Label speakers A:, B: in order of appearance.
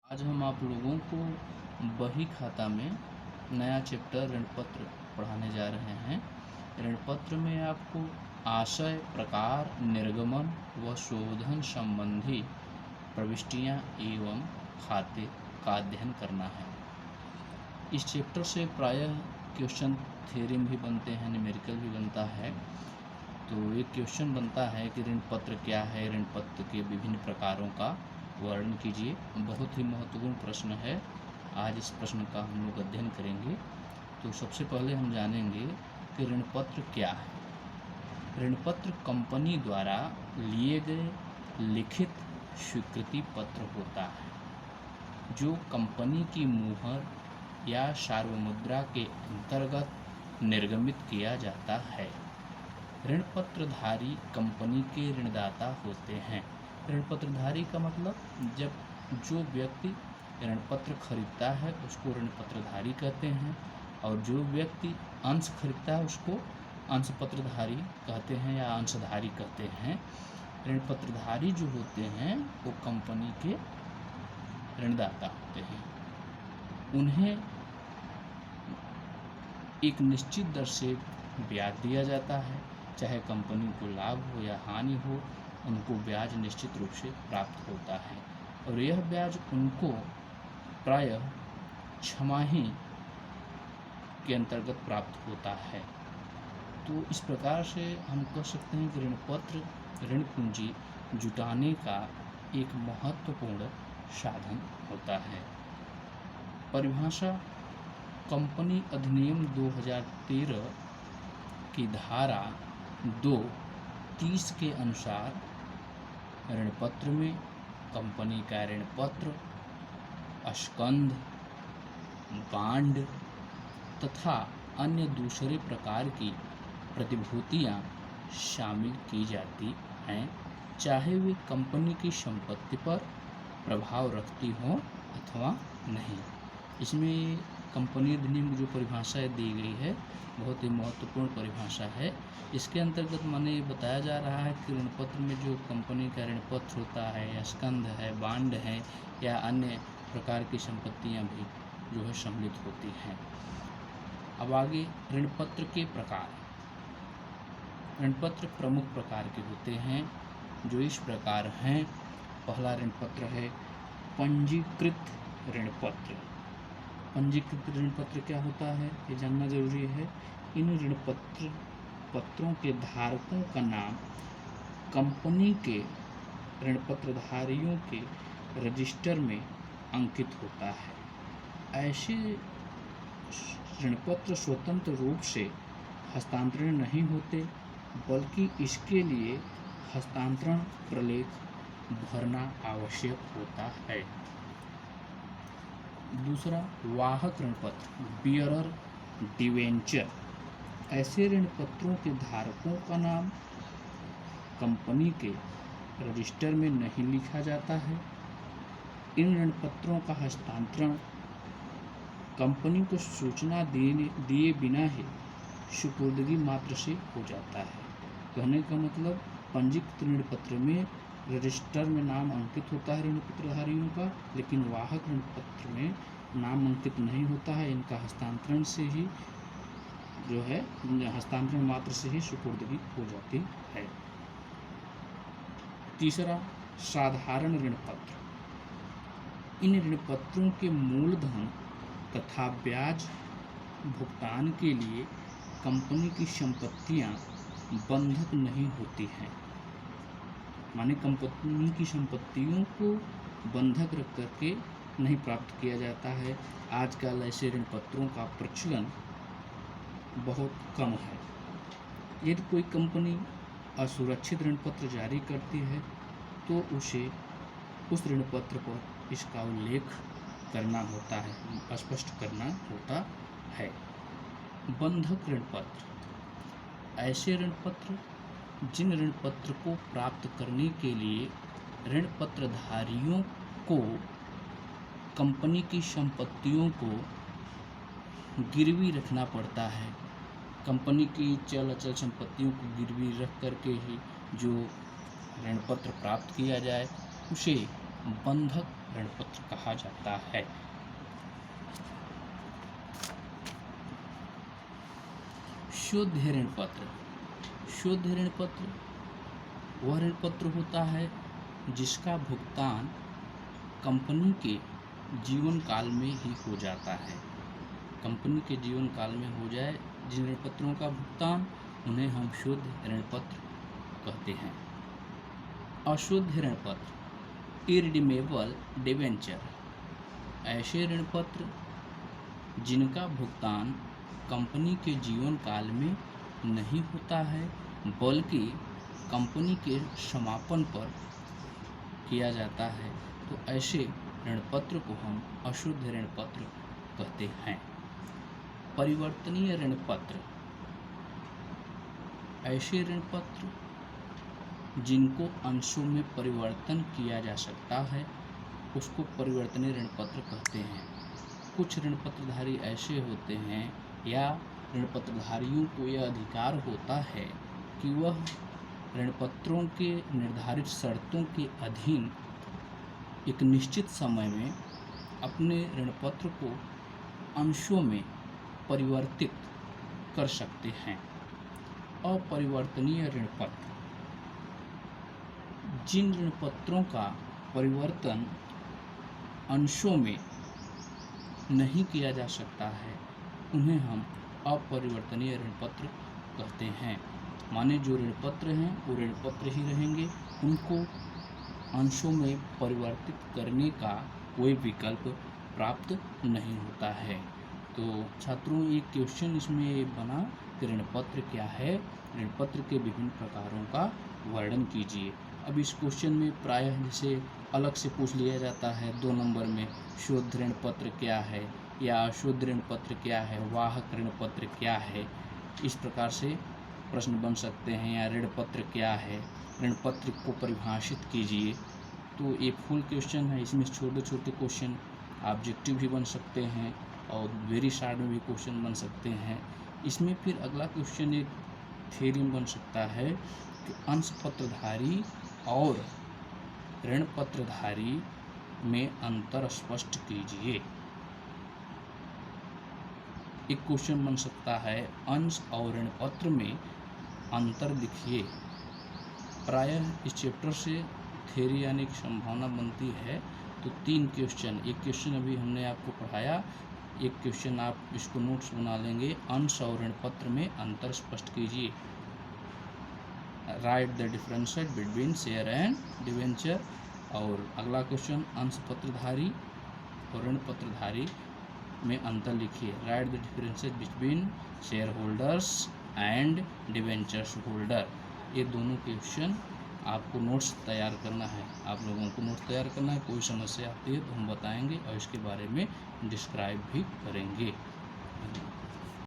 A: आज हम आप लोगों को बही खाता में नया चैप्टर ऋणपत्र पढ़ाने जा रहे हैं। ऋणपत्र में आपको आशय, प्रकार, निर्गमन व शोधन संबंधी प्रविष्टियां एवं खाते का अध्ययन करना है। इस चैप्टर से प्रायः क्वेश्चन थ्योरम भी बनते हैं, न्यूमेरिकल भी बनता है। तो एक क्वेश्चन बनता है कि ऋणपत्र क्या है, ऋणपत्र के विभिन्न प्रकारों का वर्णन कीजिए। बहुत ही महत्वपूर्ण प्रश्न है। आज इस प्रश्न का हम लोग अध्ययन करेंगे। तो सबसे पहले हम जानेंगे कि ऋणपत्र क्या है। ऋणपत्र कंपनी द्वारा लिए गए लिखित स्वीकृति पत्र होता है जो कंपनी की मुहर या सार्वमुद्रा के अंतर्गत निर्गमित किया जाता है। ऋणपत्रधारी कंपनी के ऋणदाता होते हैं। ऋणपत्रधारी का मतलब जब जो व्यक्ति ऋणपत्र खरीदता है उसको ऋणपत्रधारी कहते हैं, और जो व्यक्ति अंश खरीदता है उसको अंशपत्रधारी कहते हैं या अंशधारी कहते हैं। ऋणपत्रधारी जो होते हैं वो कंपनी के ऋणदाता होते हैं। उन्हें एक निश्चित दर से ब्याज दिया जाता है, चाहे कंपनी को लाभ हो या हानि हो, उनको ब्याज निश्चित रूप से प्राप्त होता है। और यह ब्याज उनको प्रायः छमाही के अंतर्गत प्राप्त होता है। तो इस प्रकार से हम कह सकते हैं कि ऋणपत्र ऋण पूंजी जुटाने का एक महत्वपूर्ण साधन होता है। परिभाषा: कंपनी अधिनियम 2013 की धारा 2(30) के अनुसार ऋणपत्र में कंपनी का ऋणपत्र, स्कंध, बांड तथा अन्य दूसरे प्रकार की प्रतिभूतियां शामिल की जाती हैं, चाहे वे कंपनी की संपत्ति पर प्रभाव रखती हों अथवा नहीं। इसमें कंपनी अधिनियम की जो परिभाषा दी गई है बहुत ही महत्वपूर्ण परिभाषा है। इसके अंतर्गत माने बताया जा रहा है कि ऋणपत्र में जो कंपनी का ऋणपत्र होता है, स्कंध है, बांड है या अन्य प्रकार की संपत्तियां भी जो है सम्मिलित होती हैं। अब आगे ऋणपत्र के प्रकार। ऋणपत्र प्रमुख प्रकार के होते हैं जो इस प्रकार हैं। पहला ऋणपत्र है पंजीकृत ऋणपत्र। पंजीकृत ऋणपत्र क्या होता है ये जानना जरूरी है। इन पत्रों के धारकों का नाम कंपनी के ऋणपत्रधारियों के रजिस्टर में अंकित होता है। ऐसे ऋणपत्र स्वतंत्र रूप से हस्तांतरण नहीं होते, बल्कि इसके लिए हस्तांतरण प्रलेख भरना आवश्यक होता है। दूसरा वाहक ऋणपत्र, बियरर डिवेंचर। ऐसे ऋणपत्रों के धारकों का नाम कंपनी के रजिस्टर में नहीं लिखा जाता है। इन ऋणपत्रों का हस्तांतरण कंपनी को सूचना दिए बिना ही सुपुर्दगी मात्र से हो जाता है। कहने का मतलब पंजीकृत ऋणपत्र में रजिस्टर में नाम अंकित होता है ऋणपत्रधारियों का, लेकिन वाहक ऋणपत्र में नाम अंकित नहीं होता है। इनका हस्तांतरण से ही जो है हस्तांतरण मात्र से ही सुपुर्दगी हो जाती है। तीसरा साधारण ऋणपत्र। इन ऋणपत्रों के मूलधन तथा ब्याज भुगतान के लिए कंपनी की संपत्तियां बंधक नहीं होती हैं। माने कंपनी की संपत्तियों को बंधक रख करके नहीं प्राप्त किया जाता है। आजकल ऐसे ऋणपत्रों का प्रचलन बहुत कम है। यदि कोई कंपनी असुरक्षित ऋणपत्र जारी करती है तो उसे उस ऋणपत्र पर इसका उल्लेख करना होता है, स्पष्ट करना होता है। बंधक ऋणपत्र। ऐसे ऋणपत्र जिन ऋणपत्र को प्राप्त करने के लिए ऋणपत्रधारियों को कंपनी की संपत्तियों को गिरवी रखना पड़ता है। कंपनी की चल अचल संपत्तियों को गिरवी रख करके ही जो ऋणपत्र प्राप्त किया जाए उसे बंधक ऋण पत्र कहा जाता है। शुद्ध ऋण पत्र। शुद्ध ऋण पत्र वह ऋण पत्र होता है जिसका भुगतान कंपनी के जीवन काल में ही हो जाता है। कंपनी के जीवन काल में हो जाए जिन ऋण पत्रों का भुगतान, उन्हें हम शुद्ध ऋण पत्र कहते हैं। अशुद्ध ऋण पत्र, इरिडीमेबल डिबेंचर, ऐसे ऋण पत्र जिनका भुगतान कंपनी के जीवन काल में नहीं होता है बल्कि कंपनी के समापन पर किया जाता है, तो ऐसे ऋण पत्र को हम अशुद्ध ऋण पत्र कहते हैं। परिवर्तनीय ऋण पत्र, ऐसे ऋण पत्र जिनको अंशों में परिवर्तन किया जा सकता है उसको परिवर्तनीय ऋण पत्र कहते हैं। कुछ ऋण पत्रधारी ऐसे होते हैं या ऋण पत्रधारियों को यह अधिकार होता है कि वह ऋण पत्रों के निर्धारित शर्तों के अधीन एक निश्चित समय में अपने ऋण पत्र को अंशों में परिवर्तित कर सकते हैं। अपरिवर्तनीय ऋण पत्र, जिन ऋण पत्रों का परिवर्तन अंशों में नहीं किया जा सकता है उन्हें हम अपरिवर्तनीय ऋण पत्र कहते हैं। माने जो ऋण पत्र हैं वो ऋण पत्र ही रहेंगे, उनको अंशों में परिवर्तित करने का कोई विकल्प प्राप्त नहीं होता है। तो छात्रों, एक क्वेश्चन इसमें बना कि ऋण पत्र क्या है, ऋण पत्र के विभिन्न प्रकारों का वर्णन कीजिए। अब इस क्वेश्चन में प्रायः जैसे अलग से पूछ लिया जाता है 2 नंबर में, शुद्ध ऋण पत्र क्या है या अशुद्ध ऋण पत्र क्या है, वाहक ऋण पत्र क्या है, इस प्रकार से प्रश्न बन सकते हैं। या ऋण पत्र क्या है, ऋण पत्र को परिभाषित कीजिए। तो ये फुल क्वेश्चन है, इसमें छोटे छोटे क्वेश्चन ऑब्जेक्टिव भी बन सकते हैं और वेरी शार्ट में भी क्वेश्चन बन सकते हैं। इसमें फिर अगला क्वेश्चन एक थ्योरम बन सकता है कि अंश पत्रधारी और ऋण पत्रधारी में अंतर स्पष्ट कीजिए। एक क्वेश्चन बन सकता है अंश और ऋण पत्र में अंतर लिखिए। प्रायः इस चैप्टर से थ्योरी यानी कि संभावना बनती है। तो 3 क्वेश्चन, एक क्वेश्चन अभी हमने आपको पढ़ाया, एक क्वेश्चन आप इसको नोट्स बना लेंगे, अंश और ऋण पत्र में अंतर स्पष्ट कीजिए। Right the differences between share and debenture. और अगला क्वेश्चन अंश पत्रधारी और ऋण पत्रधारी में अंतर लिखिए। Right the differences between share holders and debentures holder. ये दोनों क्वेश्चन आपको नोट्स तैयार करना है, आप लोगों को नोट्स तैयार करना है। कोई समस्या आती है तो हम बताएंगे और इसके बारे में डिस्क्राइब भी करेंगे।